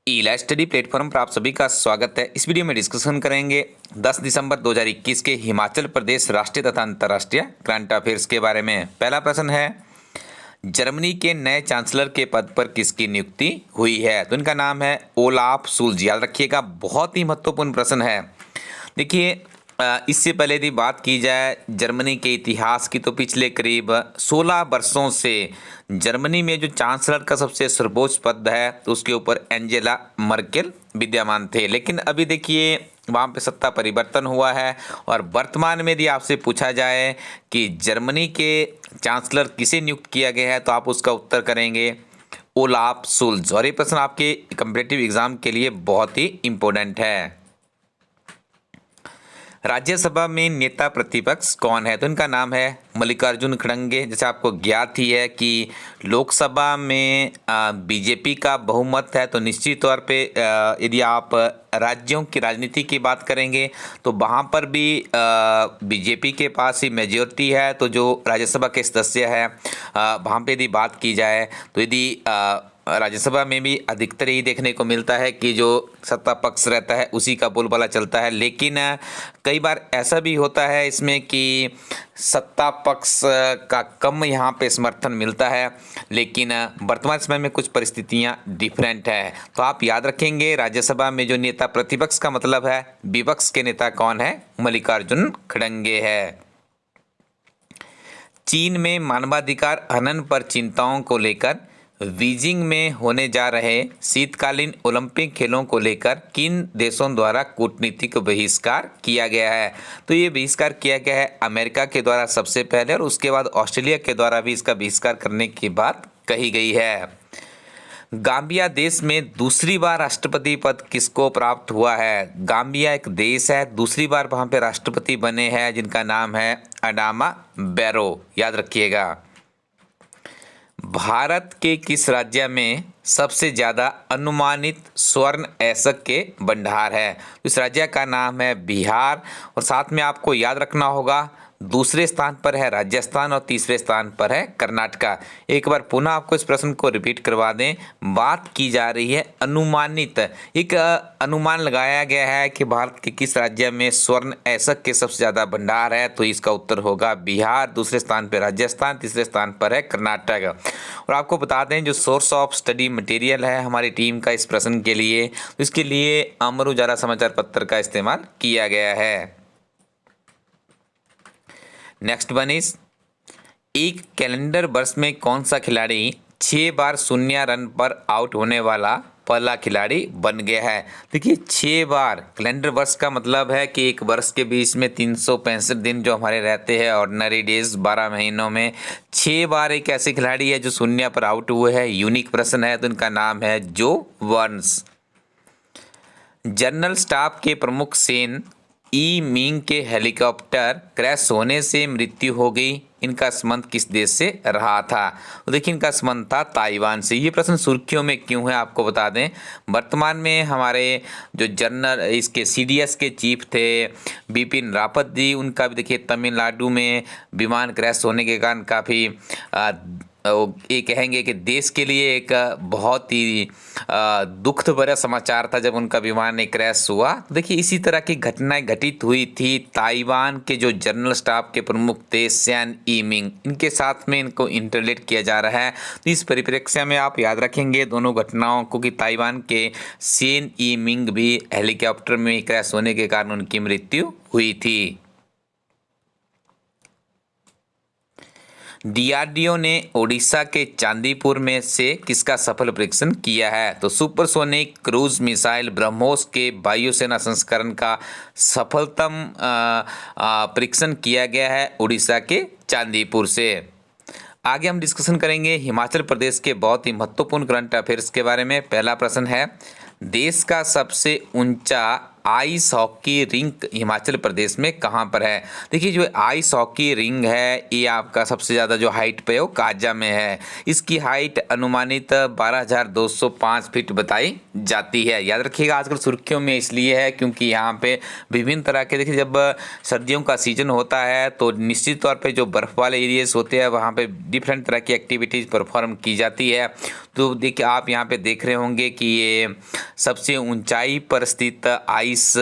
ईला study platform पर आप सभी का स्वागत है। इस वीडियो में डिस्कशन करेंगे 10 दिसंबर 2021 के हिमाचल प्रदेश राष्ट्रीय तथा अंतर्राष्ट्रीय करंट अफेयर्स के बारे में। पहला प्रश्न है, जर्मनी के नए चांसलर के पद पर किसकी नियुक्ति हुई है? तो इनका नाम है ओलाफ शुल्ज। याद रखिएगा, बहुत ही महत्वपूर्ण प्रश्न है। देखिए, इससे पहले यदि बात की जाए जर्मनी के इतिहास की, तो पिछले करीब 16 वर्षों से जर्मनी में जो चांसलर का सबसे सर्वोच्च पद है तो उसके ऊपर एंजेला मर्केल विद्यमान थे। लेकिन अभी देखिए, वहाँ पे सत्ता परिवर्तन हुआ है और वर्तमान में यदि आपसे पूछा जाए कि जर्मनी के चांसलर किसे नियुक्त किया गया है, तो आप उसका उत्तर करेंगे ओलाफ शुल्ज। और ये प्रश्न आपके कॉम्पिटिटिव एग्जाम के लिए बहुत ही इम्पोर्टेंट है। राज्यसभा में नेता प्रतिपक्ष कौन है? तो इनका नाम है मल्लिकार्जुन खड़गे। जैसे आपको ज्ञात ही है कि लोकसभा में बीजेपी का बहुमत है, तो निश्चित तौर पे यदि आप राज्यों की राजनीति की बात करेंगे तो वहाँ पर भी बीजेपी के पास ही मेजॉरिटी है। तो जो राज्यसभा के सदस्य है वहाँ पे यदि बात की जाए तो यदि राज्यसभा में भी अधिकतर ही देखने को मिलता है कि जो सत्ता पक्ष रहता है उसी का बोलबाला चलता है। लेकिन कई बार ऐसा भी होता है इसमें कि सत्ता पक्ष का कम यहाँ पे समर्थन मिलता है, लेकिन वर्तमान समय में कुछ परिस्थितियाँ डिफरेंट है। तो आप याद रखेंगे, राज्यसभा में जो नेता प्रतिपक्ष का मतलब है विपक्ष के नेता कौन है? मल्लिकार्जुन खड़गे है। चीन में मानवाधिकार हनन पर चिंताओं को लेकर बीजिंग में होने जा रहे शीतकालीन ओलंपिक खेलों को लेकर किन देशों द्वारा कूटनीतिक बहिष्कार किया गया है? तो ये बहिष्कार किया गया है अमेरिका के द्वारा सबसे पहले, और उसके बाद ऑस्ट्रेलिया के द्वारा भी इसका बहिष्कार करने की बात कही गई है। गाम्बिया देश में दूसरी बार राष्ट्रपति पद किसको प्राप्त हुआ है? गाम्बिया एक देश है, दूसरी बार वहाँ पे राष्ट्रपति बने हैं जिनका नाम है अडामा बैरो। याद रखिएगा। भारत के किस राज्य में सबसे ज़्यादा अनुमानित स्वर्ण ऐसक के भंडार है? इस राज्य का नाम है बिहार। और साथ में आपको याद रखना होगा, दूसरे स्थान पर है राजस्थान और तीसरे स्थान पर है कर्नाटका। एक बार पुनः आपको इस प्रश्न को रिपीट करवा दें। बात की जा रही है अनुमानित, एक अनुमान लगाया गया है कि भारत के किस राज्य में स्वर्ण ऐसक के सबसे ज़्यादा भंडार है, तो इसका उत्तर होगा बिहार। दूसरे स्थान पर राजस्थान, तीसरे स्थान पर है कर्नाटक। और आपको बता दें, जो सोर्स ऑफ स्टडी मटेरियल है हमारी टीम का इस प्रश्न के लिए, तो इसके लिए अमर उजाला समाचार पत्र का इस्तेमाल किया गया है। नेक्स्ट वन इज, एक कैलेंडर वर्ष में कौन सा खिलाड़ी 6 बार शून्य रन पर आउट होने वाला पहला खिलाड़ी बन गया है? देखिए, 6 बार, कैलेंडर वर्ष का मतलब है कि एक वर्ष के बीच में 365 दिन जो हमारे रहते हैं ऑर्डिनरी डेज 12 महीनों में, 6 बार एक ऐसे खिलाड़ी है जो शून्य पर आउट हुए हैं। यूनिक प्रश्न है, तो इनका नाम है जो बर्न्स। जनरल स्टाफ के प्रमुख सेन ई मिंग के हेलीकॉप्टर क्रैश होने से मृत्यु हो गई। इनका संबंध किस देश से रहा था? तो देखिए, इनका संबंध था ताइवान से। ये प्रश्न सुर्खियों में क्यों है आपको बता दें। वर्तमान में हमारे जो जनरल इसके सीडीएस के चीफ थे बिपिन रावत जी, उनका भी देखिए तमिलनाडु में विमान क्रैश होने के कारण काफ़ी ये कहेंगे कि देश के लिए एक बहुत ही दुख भरा समाचार था जब उनका विमान क्रैश हुआ। देखिए, इसी तरह की घटनाएं घटित हुई थी। ताइवान के जो जनरल स्टाफ के प्रमुख थे सेन ई मिंग, इनके साथ में इनको इंटरलेट किया जा रहा है। तो इस परिप्रेक्ष्य में आप याद रखेंगे दोनों घटनाओं को कि ताइवान के सेन ई मिंग भी हेलीकॉप्टर में क्रैश होने के कारण उनकी मृत्यु हुई थी। डीआरडीओ ने ओडिशा के चांदीपुर में से किसका सफल परीक्षण किया है? तो सुपरसोनिक क्रूज मिसाइल ब्रह्मोस के वायुसेना संस्करण का सफलतम परीक्षण किया गया है उड़ीसा के चांदीपुर से। आगे हम डिस्कशन करेंगे हिमाचल प्रदेश के बहुत ही महत्वपूर्ण करंट अफेयर्स के बारे में। पहला प्रश्न है, देश का सबसे ऊंचा ice hockey rink Himachal Pradesh में कहाँ पर है? देखिए जो आइस हॉकी रिंग है ये आपका सबसे ज़्यादा जो हाइट पे है वो काजा में है। इसकी हाइट अनुमानित 12,205 फीट बताई जाती है। याद रखिएगा आजकल सुर्खियों में इसलिए है क्योंकि यहाँ पे विभिन्न तरह के, देखिए जब सर्दियों का सीजन होता है तो निश्चित तौर पे जो बर्फ़ वाले एरियाज होते हैं वहाँ पे डिफरेंट तरह की एक्टिविटीज़ परफॉर्म की जाती है। तो देखिए आप यहाँ पे देख रहे होंगे कि ये सबसे ऊंचाई पर स्थित आइस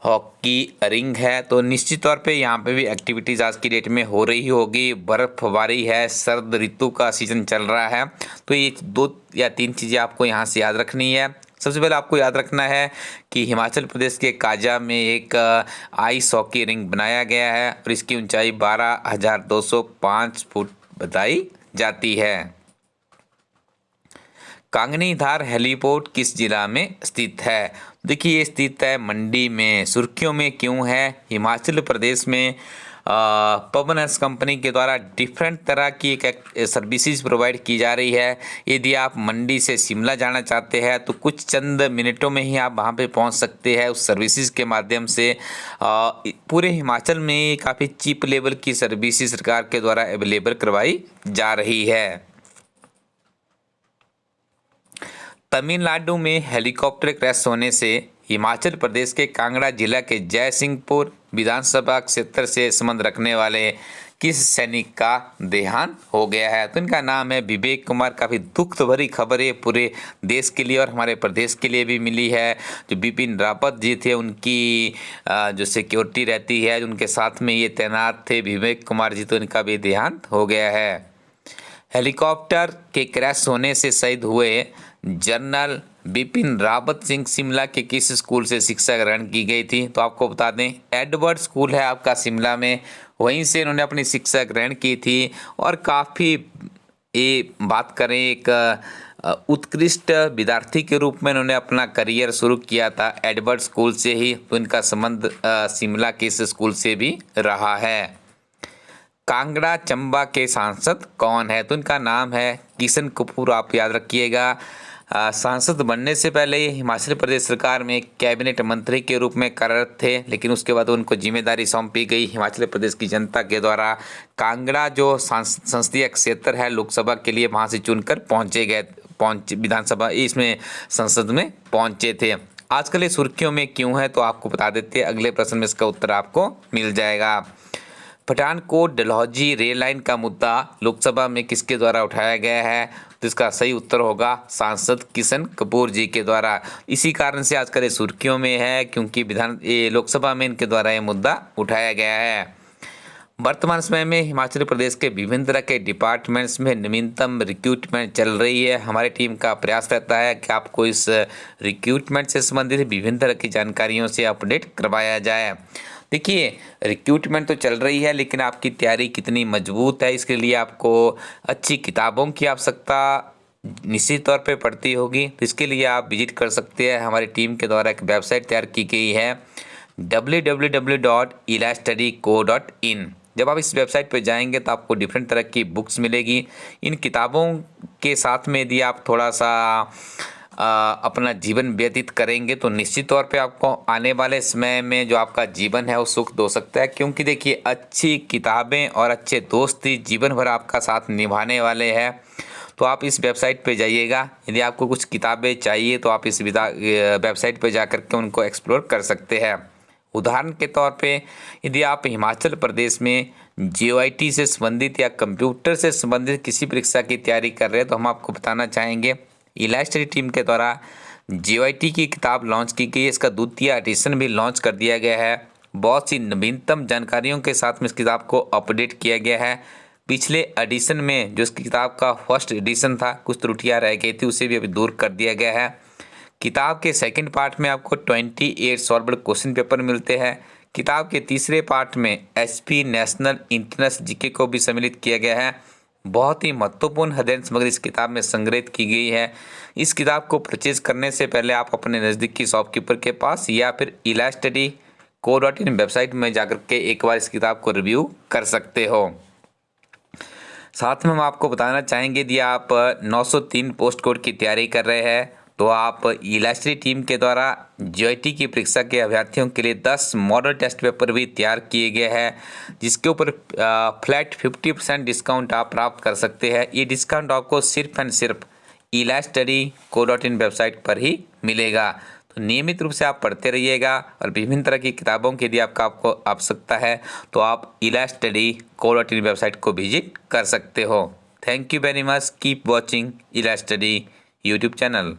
हॉकी रिंग है। तो निश्चित तौर पे यहाँ पे भी एक्टिविटीज़ आज की डेट में हो रही होगी। बर्फबारी है, सर्द ऋतु का सीजन चल रहा है। तो ये 2 या 3 चीज़ें आपको यहाँ से याद रखनी है। सबसे पहले आपको याद रखना है कि हिमाचल प्रदेश के काजा में एक आइस हॉकी रिंग बनाया गया है और इसकी ऊंचाई 12,205 फुट बताई जाती है। कांगनीधार हेलीपोर्ट किस जिला में स्थित है? देखिए ये स्थित है मंडी में। सुर्खियों में क्यों है? हिमाचल प्रदेश में पवन हंस कंपनी के द्वारा डिफरेंट तरह की एक सर्विसेज प्रोवाइड की जा रही है। यदि आप मंडी से शिमला जाना चाहते हैं तो कुछ चंद मिनटों में ही आप वहां पे पहुंच सकते हैं उस सर्विसेज के माध्यम से। पूरे हिमाचल में काफ़ी चीप लेवल की सर्विसेज सरकार के द्वारा अवेलेबल करवाई जा रही है। तमिलनाडु में हेलीकॉप्टर क्रैश होने से हिमाचल प्रदेश के कांगड़ा जिला के जयसिंहपुर विधानसभा क्षेत्र से संबंध रखने वाले किस सैनिक का देहांत हो गया है? तो इनका नाम है विवेक कुमार। काफ़ी दुख भरी खबर है पूरे देश के लिए और हमारे प्रदेश के लिए भी मिली है। जो बिपिन रावत जी थे उनकी जो सिक्योरिटी रहती है उनके साथ में ये तैनात थे विवेक कुमार जी, तो इनका भी देहांत हो गया है। हेलीकॉप्टर के क्रैश होने से शहीद हुए जनरल बिपिन रावत सिंह शिमला के किस स्कूल से शिक्षा ग्रहण की गई थी? तो आपको बता दें एडवर्ड स्कूल है आपका शिमला में, वहीं से इन्होंने अपनी शिक्षा ग्रहण की थी। और काफ़ी ये बात करें एक उत्कृष्ट विद्यार्थी के रूप में इन्होंने अपना करियर शुरू किया था एडवर्ड स्कूल से ही। तो इनका संबंध शिमला के इस स्कूल से भी रहा है। कांगड़ा चंबा के सांसद कौन है? तो इनका नाम है किशन कपूर। आप याद रखिएगा सांसद बनने से पहले हिमाचल प्रदेश सरकार में कैबिनेट मंत्री के रूप में कार्यरत थे, लेकिन उसके बाद उनको जिम्मेदारी सौंपी गई हिमाचल प्रदेश की जनता के द्वारा। कांगड़ा जो संसदीय क्षेत्र है लोकसभा के लिए, वहां से चुनकर विधानसभा इसमें संसद में पहुंचे थे। आजकल ये सुर्खियों में क्यों है तो आपको बता देते हैं, अगले प्रश्न में इसका उत्तर आपको मिल जाएगा। पठानकोट डलहौजी रेल लाइन का मुद्दा लोकसभा में किसके द्वारा उठाया गया है? तो इसका सही उत्तर होगा सांसद किशन कपूर जी के द्वारा। इसी कारण से आजकल ये सुर्खियों में है क्योंकि लोकसभा में इनके द्वारा ये मुद्दा उठाया गया है। वर्तमान समय में हिमाचल प्रदेश के विभिन्न तरह के डिपार्टमेंट्स में नवीनतम रिक्रूटमेंट चल रही है। हमारी टीम का प्रयास रहता है कि आपको इस रिक्रूटमेंट से संबंधित विभिन्न तरह की जानकारियों से अपडेट करवाया जाए। देखिए रिक्रूटमेंट तो चल रही है, लेकिन आपकी तैयारी कितनी मजबूत है इसके लिए आपको अच्छी किताबों की आवश्यकता निश्चित तौर पे पड़ती होगी। तो इसके लिए आप विजिट कर सकते हैं। हमारी टीम के द्वारा एक वेबसाइट तैयार की गई है www.elastudyco.in। जब आप इस वेबसाइट पर जाएंगे तो आपको डिफरेंट तरह की बुक्स मिलेगी। इन किताबों के साथ में यदि आप थोड़ा सा अपना जीवन व्यतीत करेंगे तो निश्चित तौर पे आपको आने वाले समय में जो आपका जीवन है वो सुख हो सकता है। क्योंकि देखिए अच्छी किताबें और अच्छे दोस्त ही जीवन भर आपका साथ निभाने वाले हैं। तो आप इस वेबसाइट पे जाइएगा, यदि आपको कुछ किताबें चाहिए तो आप इस वेबसाइट पे जा कर के उनको एक्सप्लोर कर सकते हैं। उदाहरण के तौर पे यदि आप हिमाचल प्रदेश में JOIT से संबंधित या कंप्यूटर से संबंधित किसी परीक्षा की तैयारी कर रहे हैं तो हम आपको बताना चाहेंगे इलास्टडी टीम के द्वारा JOIT की किताब लॉन्च की गई है। इसका द्वितीय एडिशन भी लॉन्च कर दिया गया है। बहुत सी नवीनतम जानकारियों के साथ में इस किताब को अपडेट किया गया है। पिछले एडिशन में जो इस किताब का फर्स्ट एडिशन था कुछ त्रुटियां रह गई थी, उसे भी अभी दूर कर दिया गया है। किताब के सेकंड पार्ट में आपको 28 सॉल्व्ड क्वेश्चन पेपर मिलते हैं। किताब के तीसरे पार्ट में SP नेशनल इंटरनेशनल GK को भी सम्मिलित किया गया है। बहुत ही महत्वपूर्ण अध्ययन सामग्री इस किताब में संग्रहित की गई है। इस किताब को परचेज करने से पहले आप अपने नज़दीकी शॉपकीपर के पास या फिर elastudyco.in वेबसाइट में जाकर के एक बार इस किताब को रिव्यू कर सकते हो। साथ में हम आपको बताना चाहेंगे यदि आप 903 पोस्ट कोड की तैयारी कर रहे हैं तो आप इलास्ट्री टीम के द्वारा जीआईटी की परीक्षा के अभ्यर्थियों के लिए 10 मॉडल टेस्ट पेपर भी तैयार किए गए हैं, जिसके ऊपर फ्लैट 50% डिस्काउंट आप प्राप्त कर सकते हैं। ये डिस्काउंट आपको सिर्फ एंड सिर्फ ilastudy.co.in वेबसाइट पर ही मिलेगा। तो नियमित रूप से आप पढ़ते रहिएगा और विभिन्न तरह की किताबों की यदि आपको आवश्यकता है तो आप ilastudy.co.in वेबसाइट को विजिट कर सकते हो। Thank you very much. Keep watching इलास्टडी यूट्यूब चैनल।